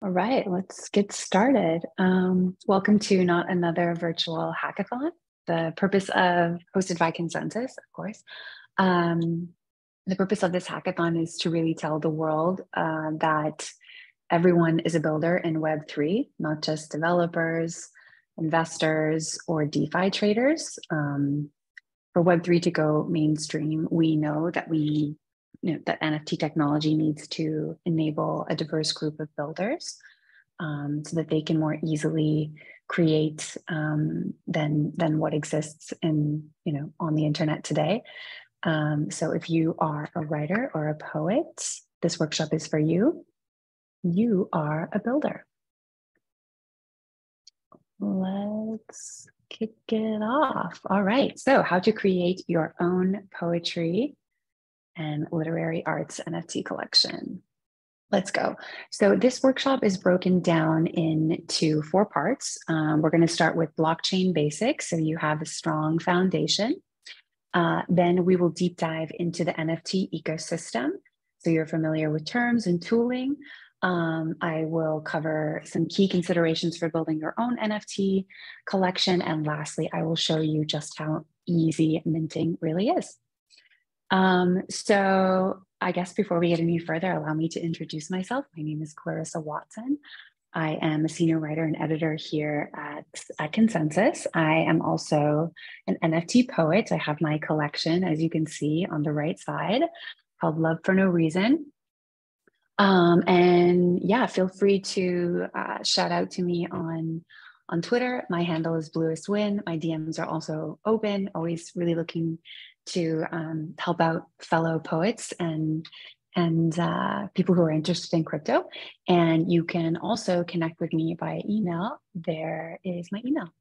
All right, let's get started. Welcome to not another virtual hackathon. The purpose of hosted by consensus, of course. The purpose of this hackathon is to really tell the world that everyone is a builder in Web3, not just developers, investors, or DeFi traders. For Web3 to go mainstream, we know that that NFT technology needs to enable a diverse group of builders so that they can more easily create than what exists in on the internet today. So if you are a writer or a poet, this workshop is for you. You are a builder. Let's kick it off. All right, so how to create your own poetry and literary arts NFT collection. Let's go. So this workshop is broken down into 4 parts. We're going to start with blockchain basics, so you have a strong foundation. Then we will deep dive into the NFT ecosystem, so you're familiar with terms and tooling. I will cover some key considerations for building your own NFT collection. And lastly, I will show you just how easy minting really is. So I guess before we get any further, allow me to introduce myself. My name is Clarissa Watson. I am a senior writer and editor here at Consensus. I am also an NFT poet. I have my collection, as you can see on the right side, called Love for No Reason. And yeah, feel free to shout out to me on Twitter. My handle is bluestwin. My DMs are also open, always really looking to help out fellow poets and people who are interested in crypto. And you can also connect with me via email. There is my email.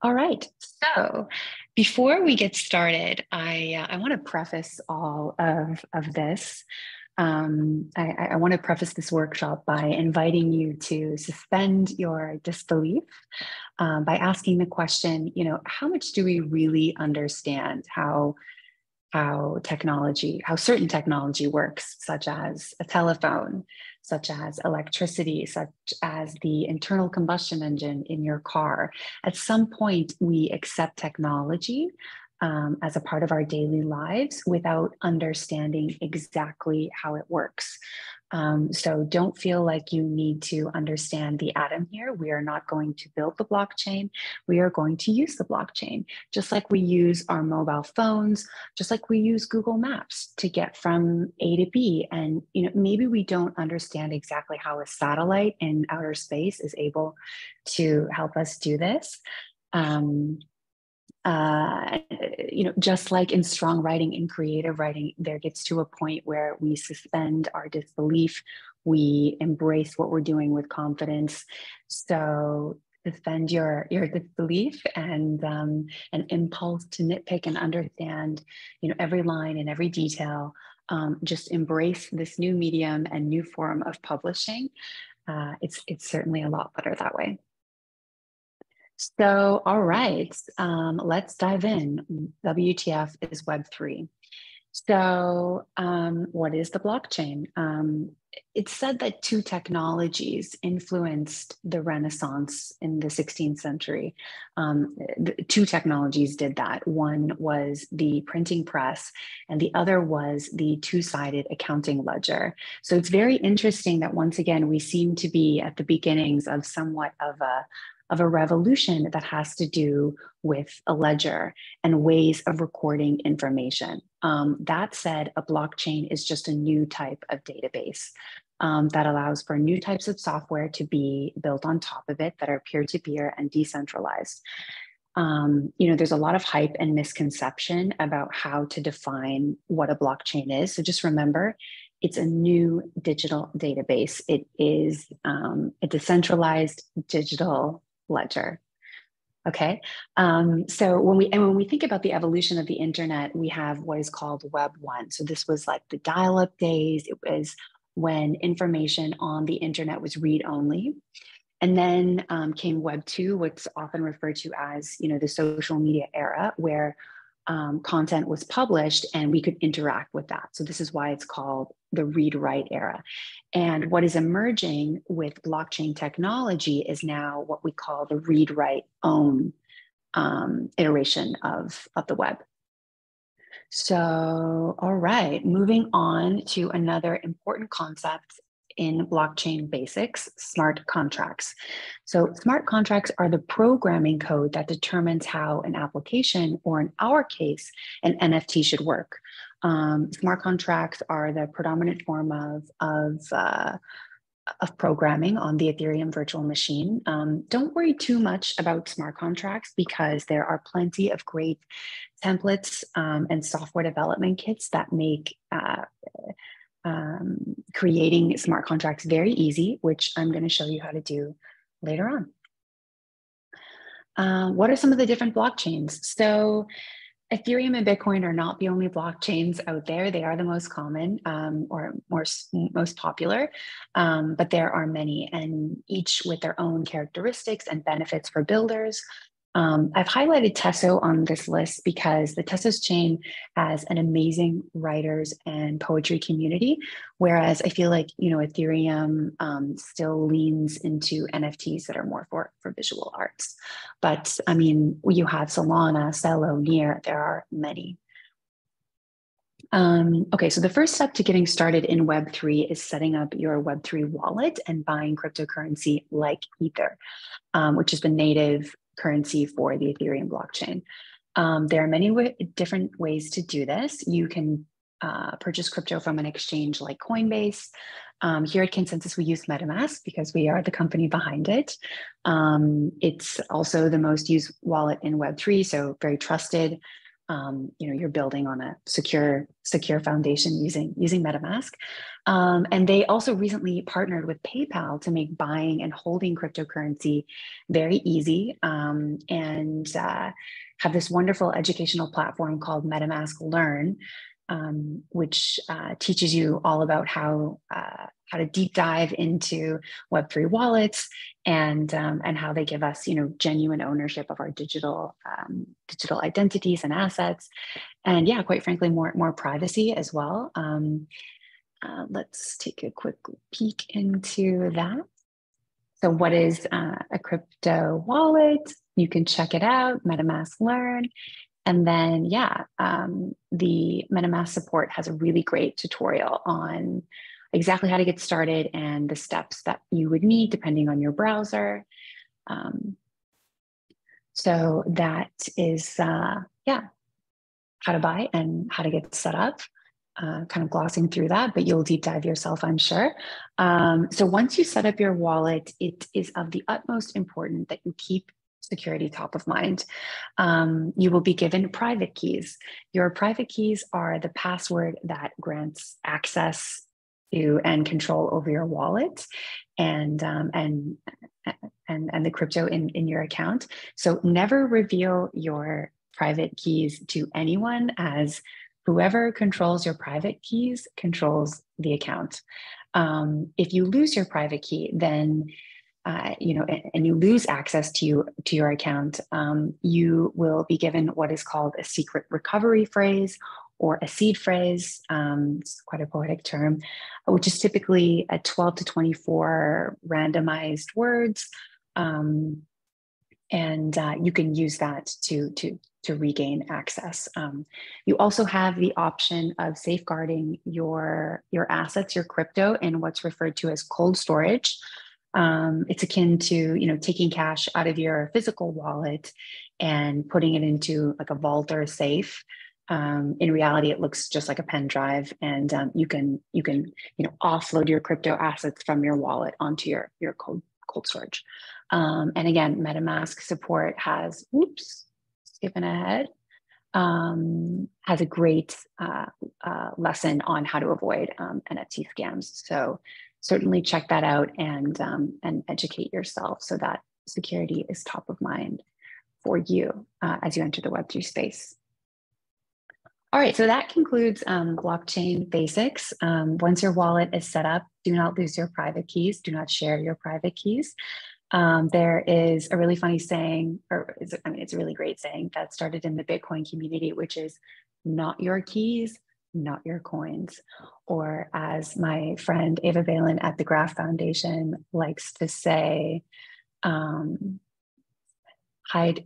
All right, so before we get started, I want to preface all of this. I want to preface this workshop by inviting you to suspend your disbelief by asking the question, how much do we really understand how certain technology works, such as a telephone, such as electricity, such as the internal combustion engine in your car. At some point, we accept technology as a part of our daily lives without understanding exactly how it works. So don't feel like you need to understand the atom here. We are not going to build the blockchain. We are going to use the blockchain, just like we use our mobile phones, just like we use Google Maps to get from A to B. And maybe we don't understand exactly how a satellite in outer space is able to help us do this. Just like in strong writing, in creative writing, there gets to a point where we suspend our disbelief. We embrace what we're doing with confidence. So suspend your disbelief and an impulse to nitpick and understand, every line and every detail. Just embrace this new medium and new form of publishing. It's certainly a lot better that way. So, all right, let's dive in. WTF is Web3. So what is the blockchain? It's said that 2 technologies influenced the Renaissance in the 16th century. 2 technologies did that. One was the printing press, and the other was the 2-sided accounting ledger. So it's very interesting that once again, we seem to be at the beginnings of somewhat of a revolution that has to do with a ledger and ways of recording information. That said, a blockchain is just a new type of database that allows for new types of software to be built on top of it that are peer-to-peer and decentralized. There's a lot of hype and misconception about how to define what a blockchain is. So just remember, it's a new digital database. It is a decentralized digital ledger. Okay. So when we think about the evolution of the internet, we have what is called Web 1. So this was like the dial-up days. It was when information on the internet was read-only. And then came Web 2, what's often referred to as, the social media era, where content was published and we could interact with that. So this is why it's called the read-write era. And what is emerging with blockchain technology is now what we call the read-write-own iteration of the web. So, all right, moving on to another important concept in blockchain basics, smart contracts. So smart contracts are the programming code that determines how an application, or in our case, an NFT should work. Smart contracts are the predominant form of programming on the Ethereum virtual machine. Don't worry too much about smart contracts because there are plenty of great templates and software development kits that make creating smart contracts very easy, which I'm going to show you how to do later on. What are some of the different blockchains? So Ethereum and Bitcoin are not the only blockchains out there. They are the most common or most popular, but there are many, and each with their own characteristics and benefits for builders. I've highlighted Tesso on this list because the Tesso's chain has an amazing writers and poetry community, whereas I feel like, you know, Ethereum still leans into NFTs that are more for visual arts. But I mean, you have Solana, Celo, Near, there are many. Okay, so the first step to getting started in Web3 is setting up your Web3 wallet and buying cryptocurrency like Ether, which is the native currency for the Ethereum blockchain. There are many different ways to do this. You can purchase crypto from an exchange like Coinbase. Here at Consensus, we use MetaMask because we are the company behind it. It's also the most used wallet in Web3, so very trusted. You know, you're building on a secure foundation using MetaMask. And they also recently partnered with PayPal to make buying and holding cryptocurrency very easy, and have this wonderful educational platform called MetaMask Learn, which teaches you all about how to deep dive into Web3 wallets and how they give us, you know, genuine ownership of our digital identities and assets, and yeah, quite frankly, more privacy as well. Let's take a quick peek into that. So what is a crypto wallet? You can check it out, MetaMask Learn. And then, yeah, the MetaMask support has a really great tutorial on exactly how to get started and the steps that you would need depending on your browser. So that is, yeah, how to buy and how to get set up. Kind of glossing through that, but you'll deep dive yourself, I'm sure. So once you set up your wallet, it is of the utmost importance that you keep security top of mind. You will be given private keys. Your private keys are the password that grants access to and control over your wallet and the crypto in your account. So never reveal your private keys to anyone, as whoever controls your private keys controls the account. If you lose your private key, then you know, and you lose access to your account, you will be given what is called a secret recovery phrase or a seed phrase. It's quite a poetic term, which is typically a 12 to 24 randomized words, and you can use that to regain access. You also have the option of safeguarding your assets, your crypto, in what's referred to as cold storage. It's akin to, you know, taking cash out of your physical wallet and putting it into like a vault or a safe. In reality, it looks just like a pen drive, and you can offload your crypto assets from your wallet onto your cold storage. And again, MetaMask support has, skipping ahead, has a great lesson on how to avoid NFT scams. So certainly check that out and educate yourself so that security is top of mind for you as you enter the Web3 space. All right, so that concludes blockchain basics. Once your wallet is set up, do not lose your private keys. Do not share your private keys. There is a really funny saying, I mean, it's a really great saying that started in the Bitcoin community, which is not your keys, not your coins. Or as my friend Ava Balin at the Graph Foundation likes to say, hide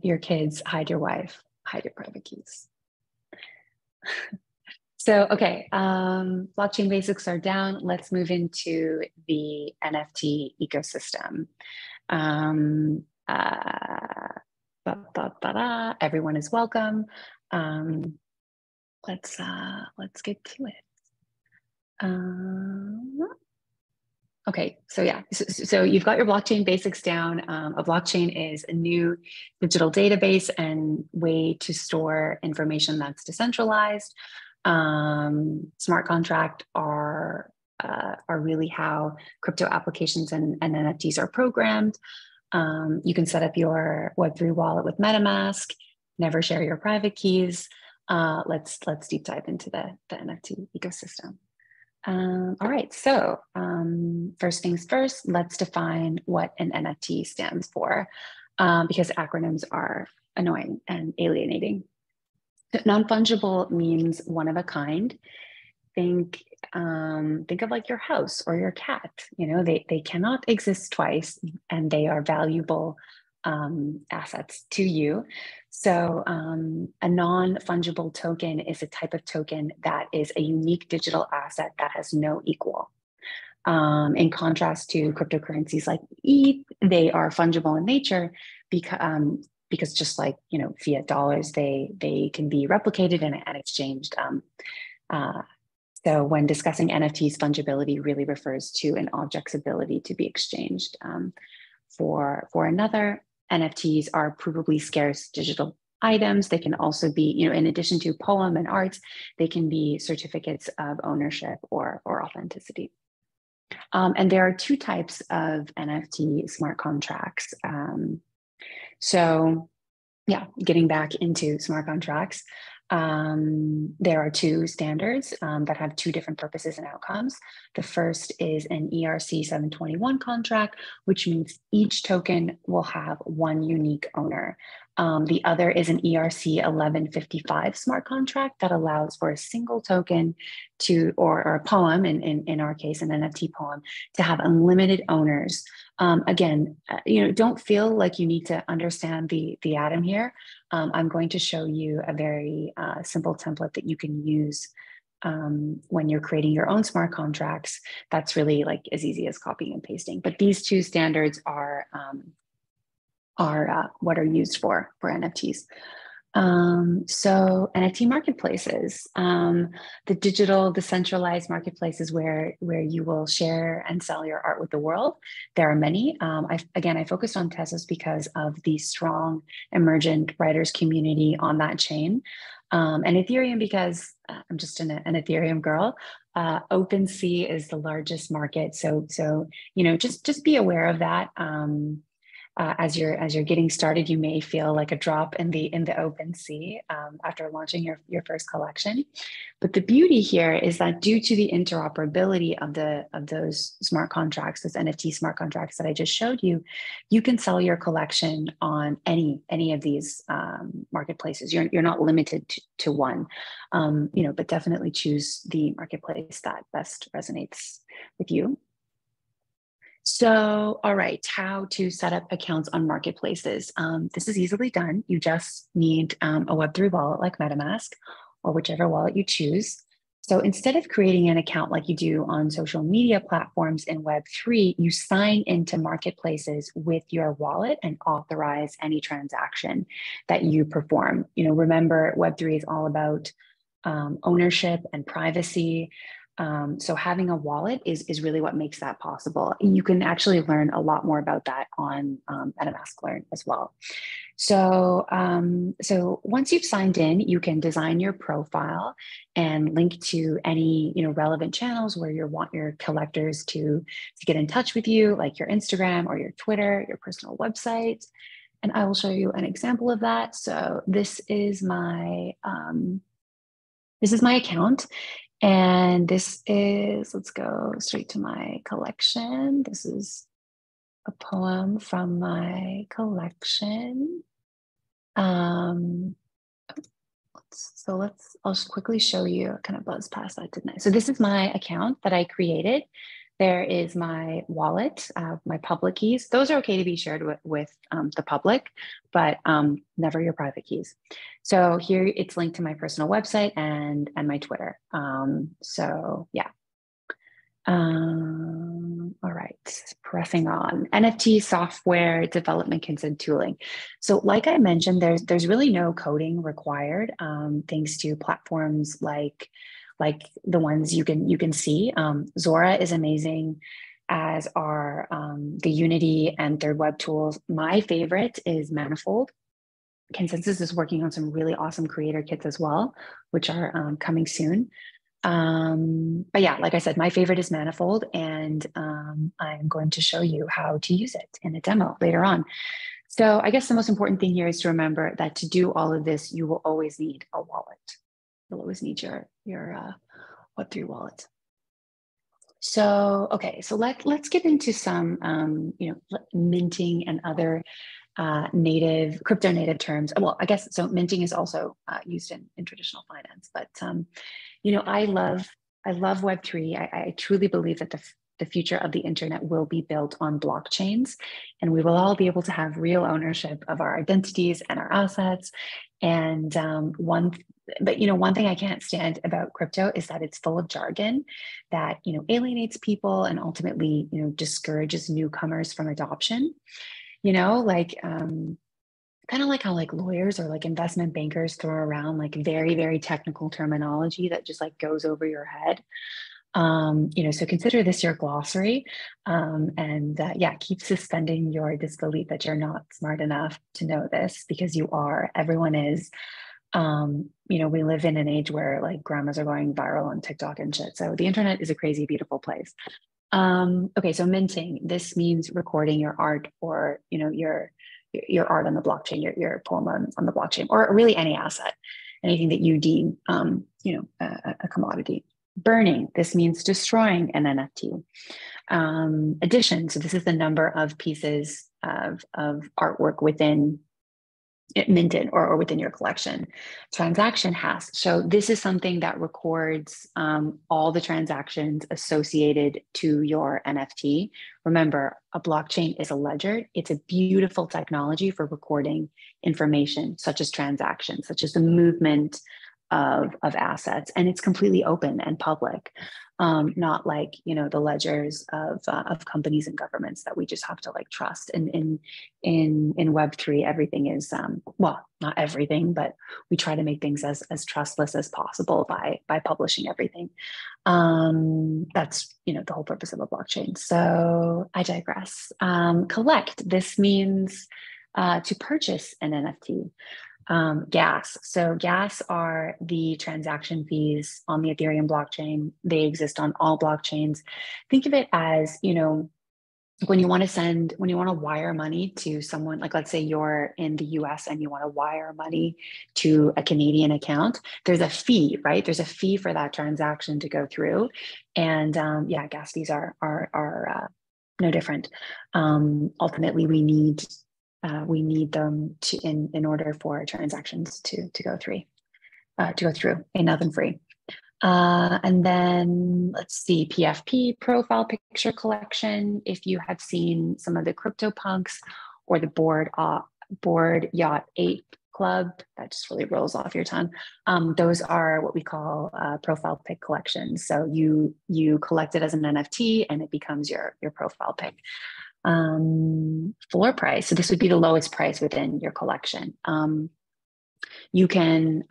your kids, hide your wife, hide your private keys. So, okay, blockchain basics are down. Let's move into the NFT ecosystem. Everyone is welcome. Let's get to it. Okay, so yeah, so you've got your blockchain basics down. A blockchain is a new digital database and way to store information that's decentralized. Smart contract are really how crypto applications and NFTs are programmed. You can set up your Web3 wallet with MetaMask. Never share your private keys. Let's deep dive into the NFT ecosystem. All right, so first things first, let's define what an NFT stands for, because acronyms are annoying and alienating. Non-fungible means one of a kind. Think of like your house or your cat. You know, they cannot exist twice, and they are valuable assets to you. So a non-fungible token is a type of token that is a unique digital asset that has no equal. In contrast to cryptocurrencies like ETH, they are fungible in nature because just like, you know, fiat dollars, they can be replicated and exchanged. So when discussing NFTs, fungibility really refers to an object's ability to be exchanged for another. NFTs are provably scarce digital items. They can also be, you know, in addition to poem and arts, they can be certificates of ownership or authenticity. And there are two types of NFT smart contracts. So yeah, getting back into smart contracts, there are two standards that have two different purposes and outcomes. The first is an ERC 721 contract, which means each token will have one unique owner. The other is an ERC 1155 smart contract that allows for a single token to, or a poem, in our case, an NFT poem, to have unlimited owners. Again, you know, don't feel like you need to understand the atom here. I'm going to show you a very simple template that you can use when you're creating your own smart contracts. That's really like as easy as copying and pasting. But these two standards are what are used for NFTs. So NFT marketplaces, the digital decentralized marketplaces where you will share and sell your art with the world. There are many. I focused on Tezos because of the strong emergent writers community on that chain. And Ethereum because I'm just an Ethereum girl. OpenSea is the largest market. So you know, just be aware of that. As you're getting started, you may feel like a drop in the open sea after launching your first collection. But the beauty here is that due to the interoperability of those smart contracts, those NFT smart contracts that I just showed you, you can sell your collection on any of these marketplaces. You're not limited to one, you know, but definitely choose the marketplace that best resonates with you. So, all right, how to set up accounts on marketplaces. This is easily done. You just need a Web3 wallet like MetaMask or whichever wallet you choose. So instead of creating an account like you do on social media platforms in Web3, you sign into marketplaces with your wallet and authorize any transaction that you perform. You know, remember, Web3 is all about ownership and privacy. So having a wallet is really what makes that possible. You can actually learn a lot more about that on MetaMask Learn as well. So, so once you've signed in, you can design your profile and link to any relevant channels where you want your collectors to get in touch with you, like your Instagram or your Twitter, your personal website. And I will show you an example of that. So this is my account. And this is, let's go straight to my collection. This is a poem from my collection. I'll just quickly show you, kind of buzz past that, didn't I? So this is my account that I created. There is my wallet, my public keys. Those are okay to be shared with the public, but never your private keys. So here it's linked to my personal website and my Twitter. So yeah. All right, pressing on. NFT software development kits and tooling. So like I mentioned, there's really no coding required, thanks to platforms like the ones you can see. Zora is amazing, as are the Unity and Third Web tools. My favorite is Manifold. Consensus is working on some really awesome creator kits as well, which are coming soon. But yeah, like I said, my favorite is Manifold, and I'm going to show you how to use it in a demo later on. So I guess the most important thing here is to remember that to do all of this, you will always need a wallet. You'll always need your Web3 wallet. So, okay, so let's get into some, minting and other crypto native terms. Well, I guess, so minting is also used in traditional finance, but I love Web3. I truly believe that the future of the internet will be built on blockchains, and we will all be able to have real ownership of our identities and our assets. And one thing I can't stand about crypto is that it's full of jargon that alienates people and ultimately discourages newcomers from adoption. Kind of like how lawyers or investment bankers throw around very, very technical terminology that just goes over your head. So consider this your glossary, and keep suspending your disbelief that you're not smart enough to know this, because you are. Everyone is. We live in an age where grandmas are going viral on TikTok and shit. So the internet is a crazy, beautiful place. Okay, so minting. This means recording your art, or your art on the blockchain, your poem on the blockchain, or really any asset, anything that you deem a commodity. Burning. This means destroying an NFT. Addition. So this is the number of pieces of artwork within minted or within your collection. Transaction hash. So this is something that records all the transactions associated to your NFT. Remember, a blockchain is a ledger. It's a beautiful technology for recording information, such as transactions, such as the movement of assets, and it's completely open and public. Not like the ledgers of companies and governments that we just have to trust. And in Web3, everything is well, not everything, but we try to make things as trustless as possible by publishing everything. That's the whole purpose of a blockchain. So I digress. Collect. This means to purchase an NFT. Gas. So gas are the transaction fees on the Ethereum blockchain. They exist on all blockchains. Think of it as, when you want to wire money to someone, let's say you're in the US and you want to wire money to a Canadian account, there's a fee, right? There's a fee for that transaction to go through. And gas fees are no different. Ultimately, we need them in order for transactions to go through, ain't nothing free. And then let's see, PFP, profile picture collection. If you have seen some of the CryptoPunks or the Board Yacht 8 Club, that just really rolls off your tongue. Those are what we call profile pic collections. So you collect it as an NFT and it becomes your profile pic. Floor price. So this would be the lowest price within your collection. You can,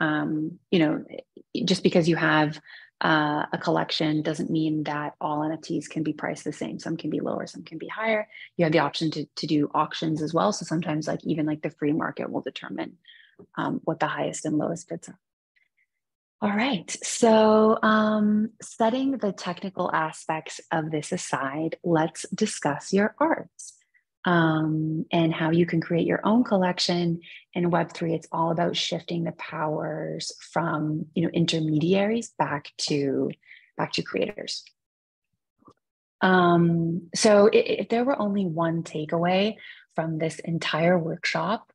just because you have a collection doesn't mean that all NFTs can be priced the same. Some can be lower, some can be higher. You have the option to do auctions as well. So sometimes even the free market will determine what the highest and lowest bids are. All right, so setting the technical aspects of this aside, let's discuss your arts and how you can create your own collection. In Web3, it's all about shifting the powers from intermediaries back to creators. So if there were only one takeaway from this entire workshop,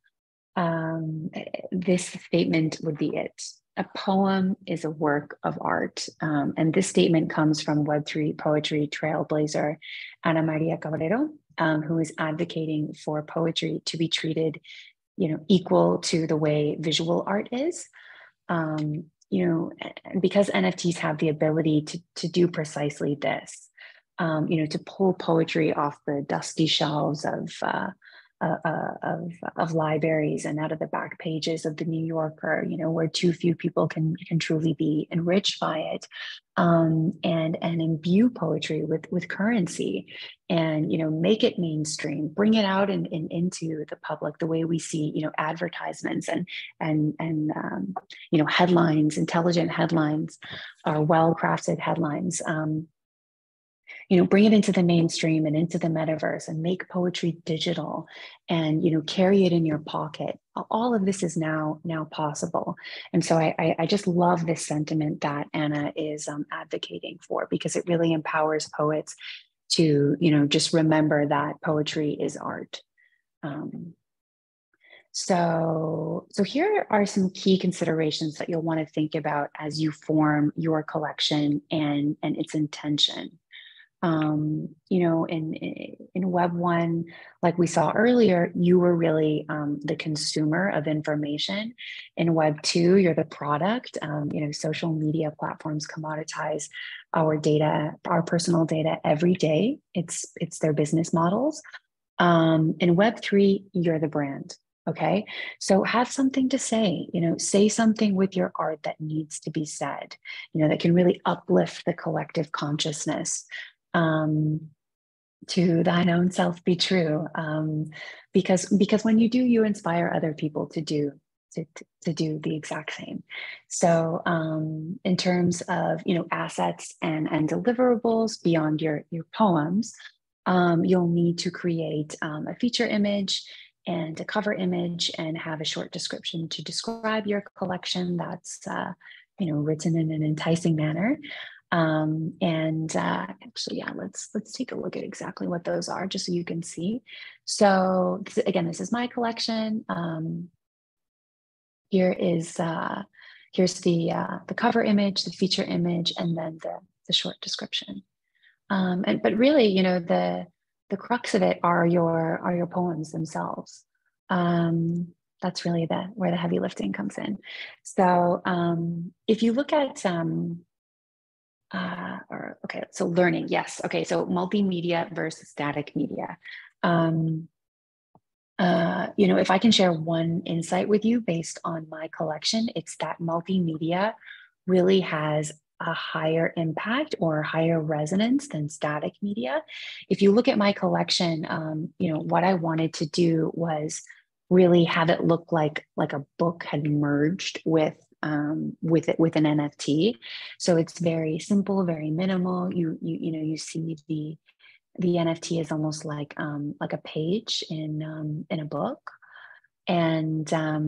this statement would be it. A poem is a work of art. And this statement comes from Web3 poetry trailblazer Ana Maria Cabrero, who is advocating for poetry to be treated, equal to the way visual art is. Because NFTs have the ability to do precisely this, to pull poetry off the dusty shelves of libraries and out of the back pages of the New Yorker, where too few people can truly be enriched by it, and imbue poetry with currency, and make it mainstream, bring it out into the public the way we see advertisements and headlines, intelligent headlines, or well-crafted headlines. Bring it into the mainstream and into the metaverse, and make poetry digital, and carry it in your pocket. All of this is now possible, and so I just love this sentiment that Anna is advocating for, because it really empowers poets to just remember that poetry is art. So here are some key considerations that you'll want to think about as you form your collection and its intention. In Web 1, like we saw earlier, you were really the consumer of information. In Web 2, you're the product. Social media platforms commoditize our data, our personal data every day. It's their business models. In Web 3, you're the brand. Okay, so have something to say, say something with your art that needs to be said, that can really uplift the collective consciousness. To thine own self be true, because when you do, you inspire other people to do the exact same. So in terms of assets and deliverables beyond your poems, you'll need to create a feature image and a cover image, and have a short description to describe your collection that's written in an enticing manner. Actually, yeah, let's take a look at exactly what those are, just so you can see. So again, this is my collection. Here's the cover image, the feature image, and then the short description. But really, the crux of it are your poems themselves. That's really where the heavy lifting comes in. So if you look at so learning, yes. Okay, so multimedia versus static media. If I can share one insight with you based on my collection, it's that multimedia really has a higher impact or higher resonance than static media. If you look at my collection, what I wanted to do was really have it look like a book had merged with an NFT. So it's very simple, very minimal. You see the NFT is almost like a page in a book. And I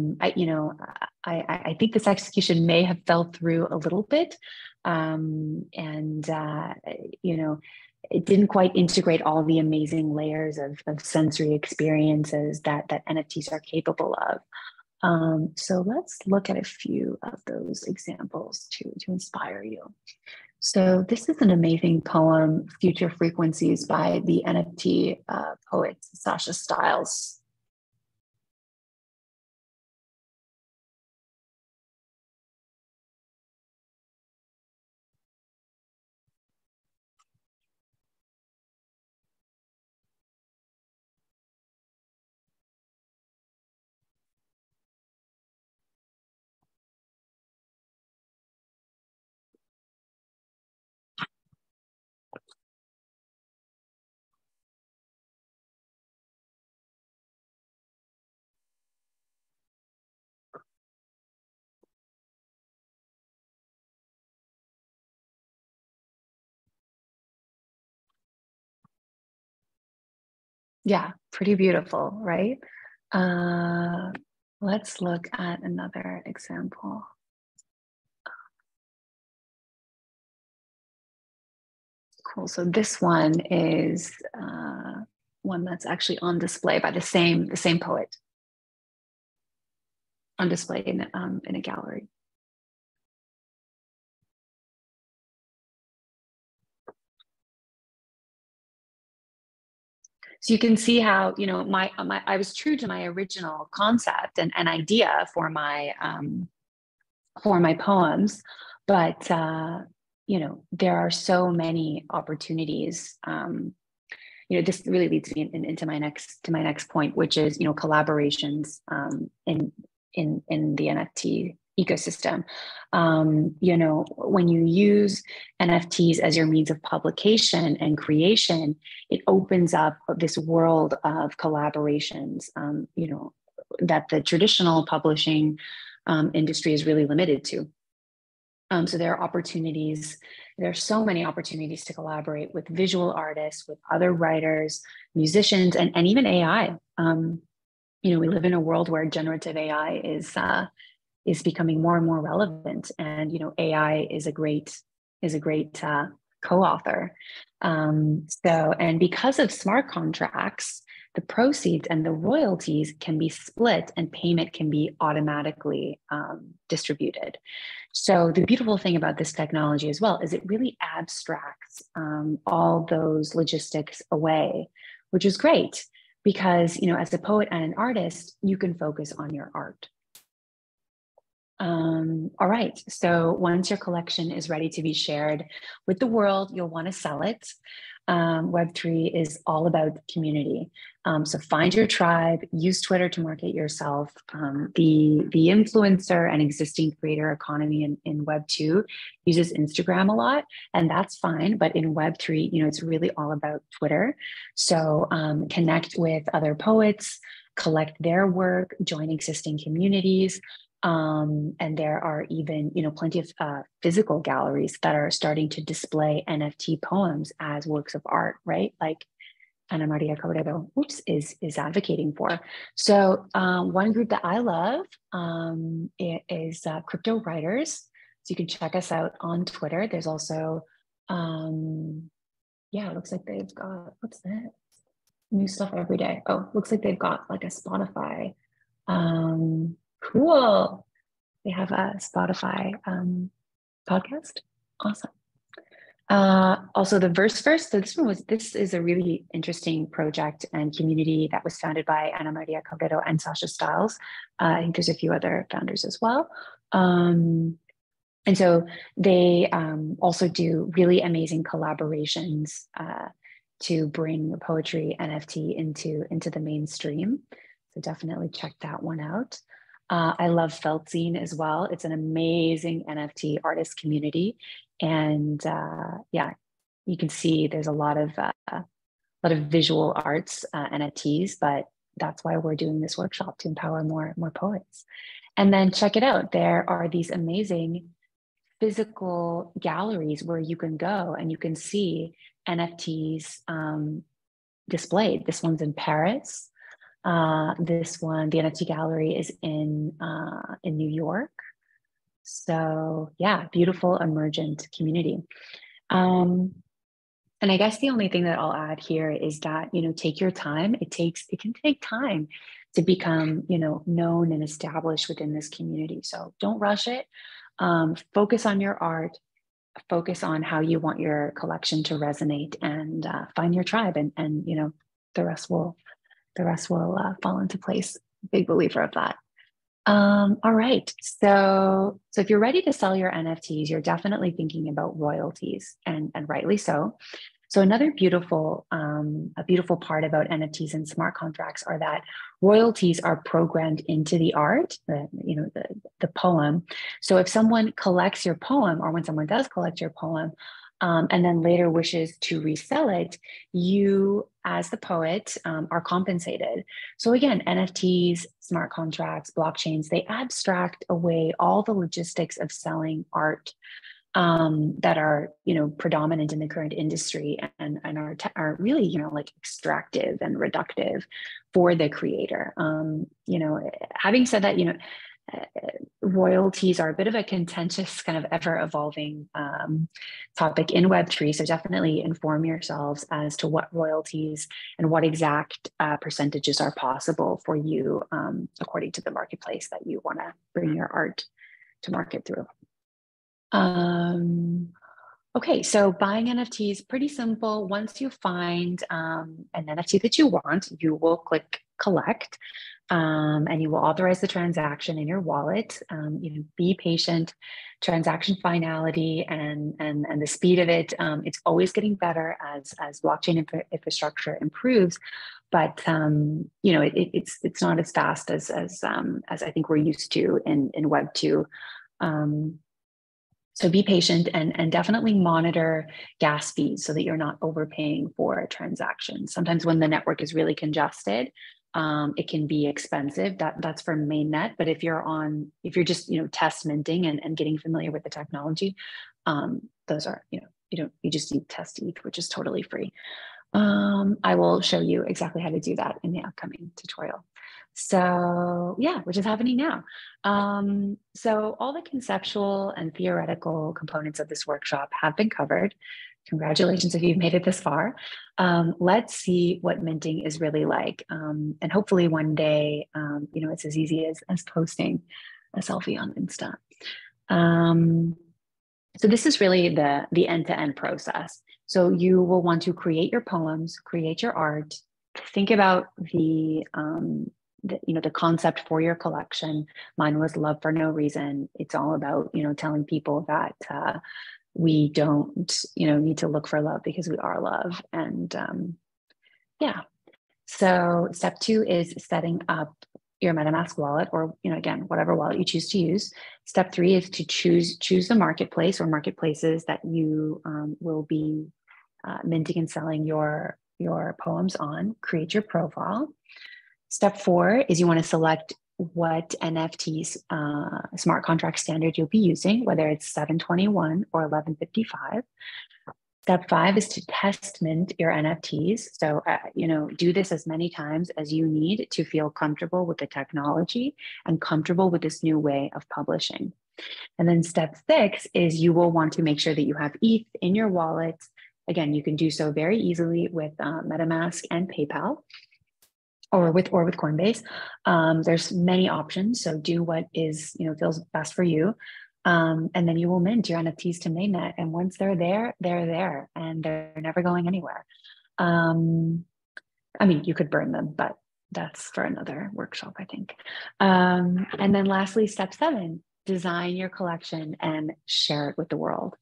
think this execution may have fell through a little bit, it didn't quite integrate all the amazing layers of sensory experiences that NFTs are capable of. So let's look at a few of those examples to inspire you. So this is an amazing poem, Future Frequencies, by the NFT poet Sasha Stiles. Yeah, pretty beautiful, right? Let's look at another example. Cool. So this one is one that's actually on display by the same poet, on display in a gallery. So you can see how, you know, I was true to my original concept and idea for my poems, but you know, there are so many opportunities. You know, this really leads me into my next point, which is, you know, collaborations in the NFT ecosystem. You know, when you use NFTs as your means of publication and creation, it opens up this world of collaborations, you know, that the traditional publishing industry is really limited to. So there are opportunities, there are so many opportunities to collaborate with visual artists, with other writers, musicians, and even AI. You know, we live in a world where generative AI is becoming more and more relevant, and you know, AI is a great co-author. And because of smart contracts, the proceeds and the royalties can be split and payment can be automatically distributed. So the beautiful thing about this technology as well is it really abstracts all those logistics away, which is great because, you know, as a poet and an artist, you can focus on your art. All right, so once your collection is ready to be shared with the world, you'll want to sell it. Web3 is all about community. So find your tribe, use Twitter to market yourself. The influencer and existing creator economy in Web2 uses Instagram a lot, and that's fine. But in Web3, you know, it's really all about Twitter. So connect with other poets, collect their work, join existing communities. And there are even, you know, plenty of physical galleries that are starting to display NFT poems as works of art, right? Like Ana Maria Cabrero, is advocating for. So one group that I love is Crypto Writers. So you can check us out on Twitter. There's also, yeah, it looks like they've got, what's that? New stuff every day. Oh, looks like they've got like a Spotify. Cool. They have a Spotify podcast. Awesome. Also the Verse. So this is a really interesting project and community that was founded by Ana Maria Cabrero and Sasha Stiles. I think there's a few other founders as well. And so they also do really amazing collaborations to bring poetry NFT into the mainstream. So definitely check that one out. I love Feltzine as well. It's an amazing NFT artist community. And yeah, you can see there's a lot of visual arts NFTs, but that's why we're doing this workshop, to empower more poets. And then check it out. There are these amazing physical galleries where you can go and you can see NFTs displayed. This one's in Paris. This one, the NFT gallery, is in New York. So yeah, beautiful emergent community. And I guess the only thing that I'll add here is that, you know, take your time. It can take time to become, you know, known and established within this community. So don't rush it. Focus on your art, focus on how you want your collection to resonate, and find your tribe, and you know, the rest will fall into place. Big believer of that. All right. So if you're ready to sell your NFTs, you're definitely thinking about royalties, and rightly so. So another beautiful part about NFTs and smart contracts are that royalties are programmed into the art, the poem. So if someone collects your poem, or when someone does collect your poem, and then later wishes to resell it, you, as the poet, are compensated. So again, NFTs, smart contracts, blockchains, they abstract away all the logistics of selling art that are, you know, predominant in the current industry, and are really, you know, like extractive and reductive for the creator. You know, having said that, you know, royalties are a bit of a contentious, kind of ever-evolving topic in Web3. So definitely inform yourselves as to what royalties and what exact percentages are possible for you according to the marketplace that you want to bring your art to market through. Okay, so buying NFTs, pretty simple. Once you find an NFT that you want, you will click collect. And you will authorize the transaction in your wallet. Be patient. Transaction finality and the speed of it, it's always getting better as blockchain infrastructure improves. But it's not as fast as I think we're used to in Web 2. So be patient and definitely monitor gas fees so that you're not overpaying for transactions. Sometimes when the network is really congested, it can be expensive. That's for mainnet. But if you're just test minting and getting familiar with the technology, those are you just need test ETH, which is totally free. I will show you exactly how to do that in the upcoming tutorial. So yeah, which is happening now. So all the conceptual and theoretical components of this workshop have been covered. Congratulations if you've made it this far. Let's see what minting is really like. And hopefully one day, it's as easy as posting a selfie on Insta. So this is really the end-to-end process. So you will want to create your poems, create your art, think about the concept for your collection. Mine was Love for No Reason. It's all about, telling people that we don't, need to look for love because we are love. And yeah. So step 2 is setting up your MetaMask wallet, or again, whatever wallet you choose to use. Step 3 is to choose the marketplace or marketplaces that you will be minting and selling your poems on. Create your profile. Step 4 is you want to select what NFTs smart contract standard you'll be using, whether it's 721 or 1155. Step 5 is to test mint your NFTs. So, do this as many times as you need to feel comfortable with the technology and comfortable with this new way of publishing. And then step 6 is you will want to make sure that you have ETH in your wallet. Again, you can do so very easily with MetaMask and PayPal, or with Coinbase. There's many options. So do what is, feels best for you. And then you will mint your NFTs to mainnet. And once they're there, and they're never going anywhere. You could burn them, but that's for another workshop, I think. And then lastly, step 7, design your collection and share it with the world.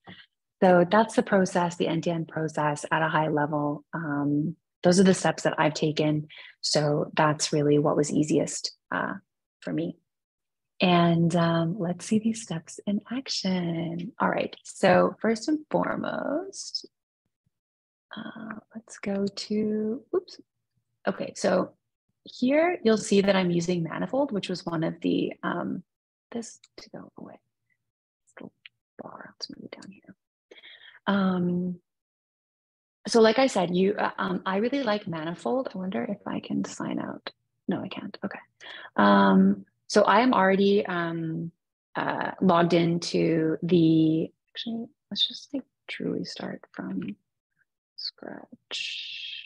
So that's the process, the end-to-end process at a high level. Those are the steps that I've taken. So that's really what was easiest for me. And let's see these steps in action. All right, so first and foremost, let's go to, okay, so here you'll see that I'm using Manifold, which was one of the, this to go away, little bar, let's move it down here. So like I said, I really like Manifold. I wonder if I can sign out. No, I can't. Okay. So I am already logged into the, actually, let's just truly start from scratch.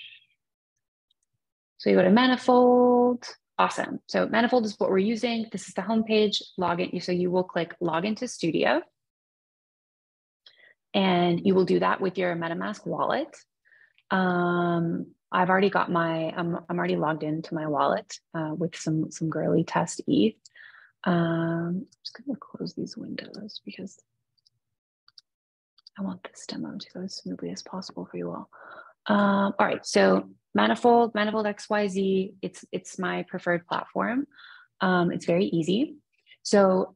So you go to Manifold. Awesome. So Manifold is what we're using. This is the homepage. Login. So you will click Log into Studio. And you will do that with your MetaMask wallet. I've already got I'm already logged into my wallet with some girly test ETH. I'm just going to close these windows because I want this demo to go as smoothly as possible for you all. All right, so Manifold XYZ, it's my preferred platform. It's very easy. So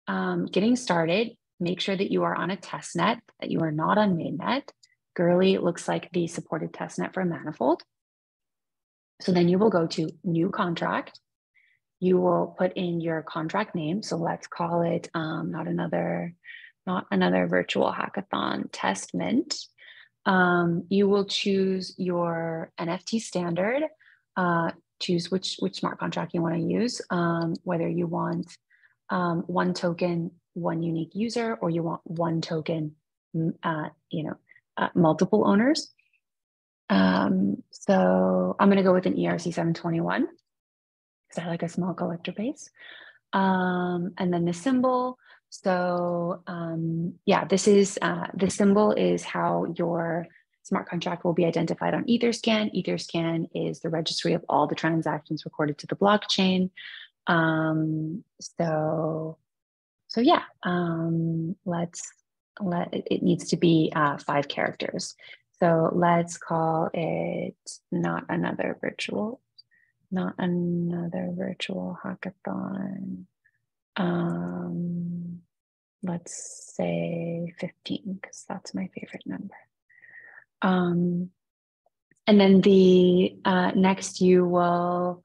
getting started, make sure that you are on a test net, that you are not on mainnet. Girly looks like the supported testnet for Manifold. So then you will go to new contract. You will put in your contract name. So let's call it not another virtual hackathon test mint. You will choose your NFT standard. Choose which smart contract you want to use. Whether you want one token, one unique user, or you want one token, multiple owners. So I'm going to go with an ERC 721 because I like a small collector base. And then the symbol. So yeah, the symbol is how your smart contract will be identified on Etherscan. Etherscan is the registry of all the transactions recorded to the blockchain. So yeah, it needs to be 5 characters. So let's call it not another virtual hackathon. Let's say 15 because that's my favorite number. And then the next you will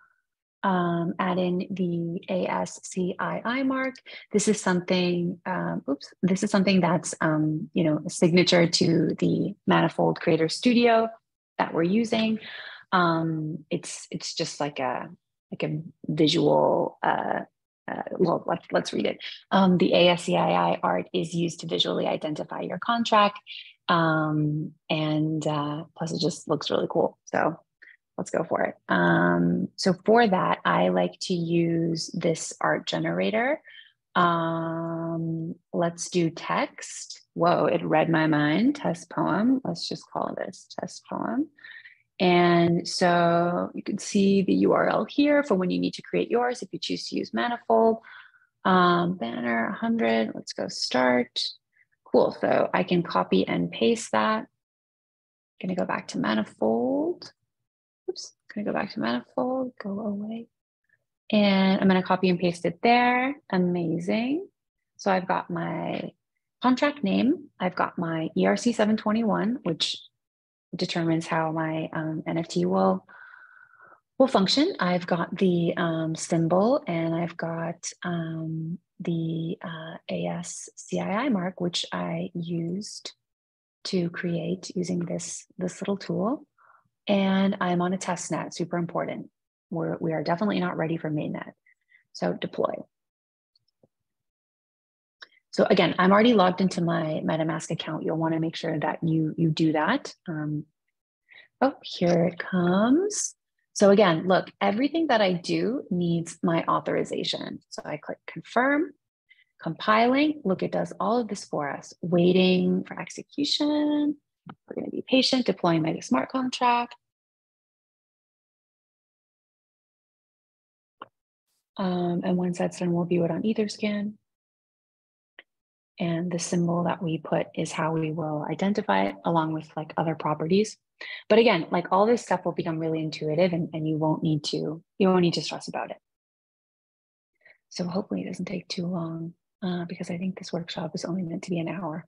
add in the ASCII mark. This is something, this is something that's, a signature to the Manifold Creator Studio that we're using. It's just like a visual, well, let's read it. The ASCII art is used to visually identify your contract. And plus it just looks really cool. So let's go for it. So for that, I like to use this art generator. Let's do text. Whoa, it read my mind. Test poem. Let's just call this test poem. And so you can see the URL here for when you need to create yours if you choose to use Manifold. Banner 100. Let's go start. Cool. So I can copy and paste that. I'm going to go back to Manifold. Oops, I'm gonna go back to Manifold, go away. And I'm gonna copy and paste it there. Amazing. So I've got my contract name. I've got my ERC 721, which determines how my NFT will function. I've got the symbol and I've got the ASCII mark, which I used to create using this little tool. And I'm on a test net, super important. We are definitely not ready for mainnet. So deploy. So again, I'm already logged into my MetaMask account. You'll want to make sure that you do that. Oh, here it comes. So again, look, everything that I do needs my authorization. So I click confirm, compiling. Look, it does all of this for us. Waiting for execution. We're going to be patient, deploying my smart contract. And once that's done, we'll view it on Etherscan. And the symbol that we put is how we will identify it along with like other properties. But again, like all this stuff will become really intuitive and you won't need to stress about it. So hopefully it doesn't take too long because I think this workshop is only meant to be an hour.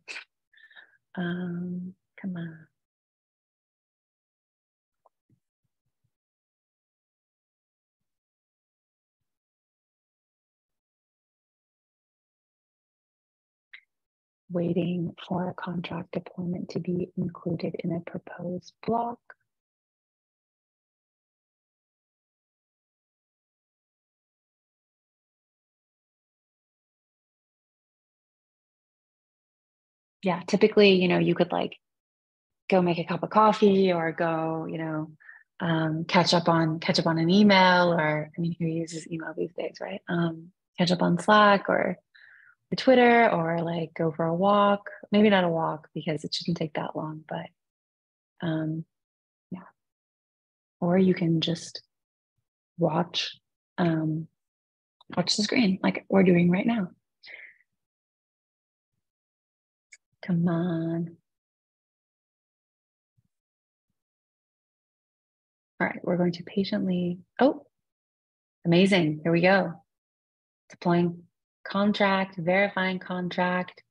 Come on. Waiting for a contract deployment to be included in a proposed block. Yeah, typically, you could like go make a cup of coffee or go, catch up on an email, or I mean, who uses email these days, right? Catch up on Slack or Twitter, or like go for a walk. Maybe not a walk because it shouldn't take that long, but yeah. Or you can just watch the screen like we're doing right now. Come on. All right, we're going to patiently, oh, amazing, here we go. Deploying contract, verifying contract,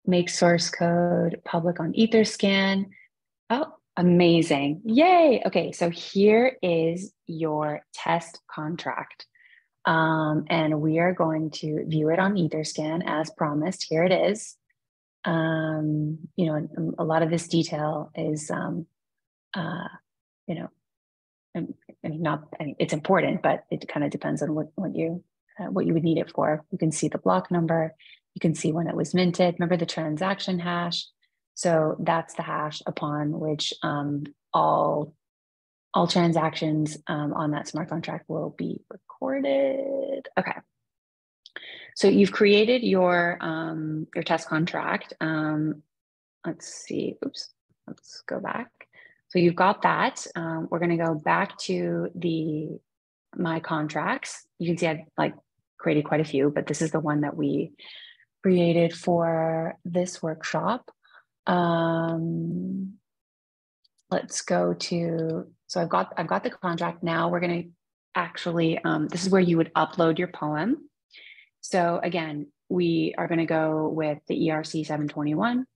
make source code public on Etherscan. Oh, amazing, yay. Okay, so here is your test contract. And we are going to view it on Etherscan as promised. Here it is. A lot of this detail is, it's important, but it kind of depends on what you what you would need it for. You can see the block number. You can see when it was minted. Remember the transaction hash. So that's the hash upon which all transactions on that smart contract will be recorded. Okay. So you've created your test contract. Let's see. Oops. Let's go back. So you've got that. We're going to go back to my contracts. You can see I've like created quite a few, but this is the one that we created for this workshop. Let's go to, so I've got the contract. Now we're going to actually, this is where you would upload your poem. So again, we are going to go with the ERC 721.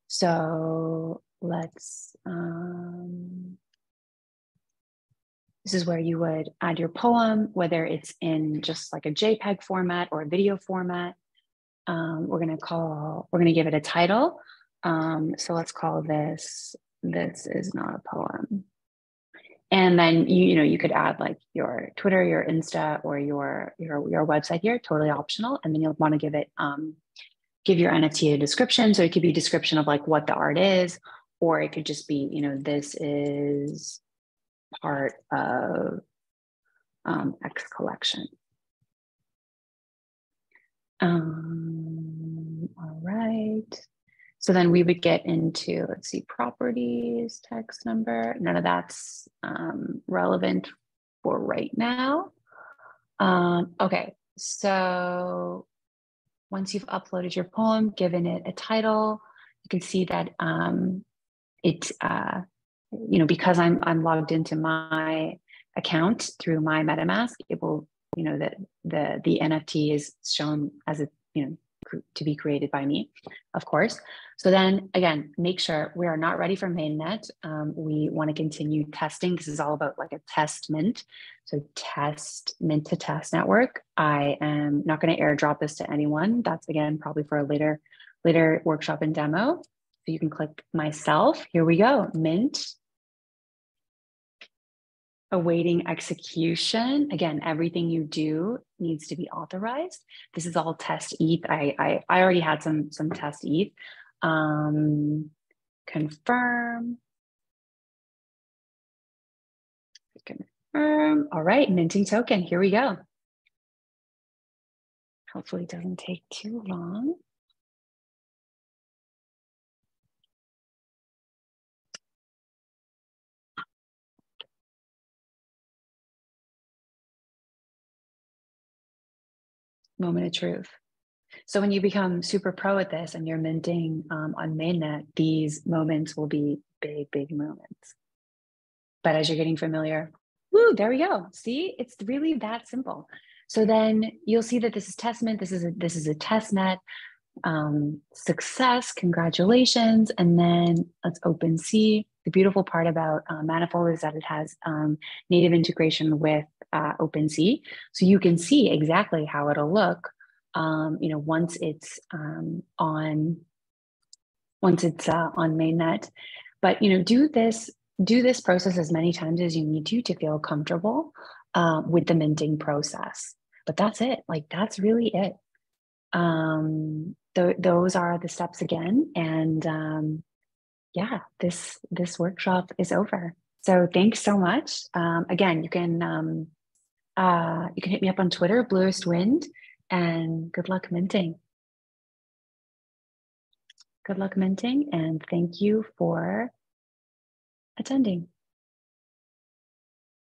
So let's, this is where you would add your poem, whether it's in just like a JPEG format or a video format. We're going to give it a title. So let's call this is not a poem. And then you could add like your Twitter, your Insta, or your website here, totally optional. And then you'll want to give it give your NFT a description. So it could be a description of like what the art is, or it could just be, this is part of X collection. All right. So then we would get into, let's see, properties, text number. None of that's relevant for right now. Okay, so once you've uploaded your poem, given it a title, you can see that because I'm logged into my account through my MetaMask, it will, that the NFT is shown as to be created by me, of course. So then again, make sure we are not ready for mainnet. We want to continue testing. This is all about like a test mint. So test mint to test network. I am not going to airdrop this to anyone. That's again, probably for a later workshop and demo. So you can click myself. Here we go, mint. Awaiting execution. Again, everything you do needs to be authorized. This is all test ETH. I already had some test ETH. Confirm. All right, minting token. Here we go. Hopefully it doesn't take too long. Moment of truth. So when you become super pro at this and you're minting on mainnet, these moments will be big, big moments. But as you're getting familiar, woo, there we go. See, it's really that simple. So then you'll see that this is testament. This is a test net. Success, congratulations. And then let's OpenSea. The beautiful part about Manifold is that it has native integration with OpenSea. So you can see exactly how it'll look, once it's on mainnet. But do this process as many times as you need to feel comfortable with the minting process. But that's it. Like that's really it. Those are the steps again. And yeah, this workshop is over. So thanks so much. Again, you can hit me up on Twitter, Bluest Wind, and good luck minting. Good luck minting, and thank you for attending.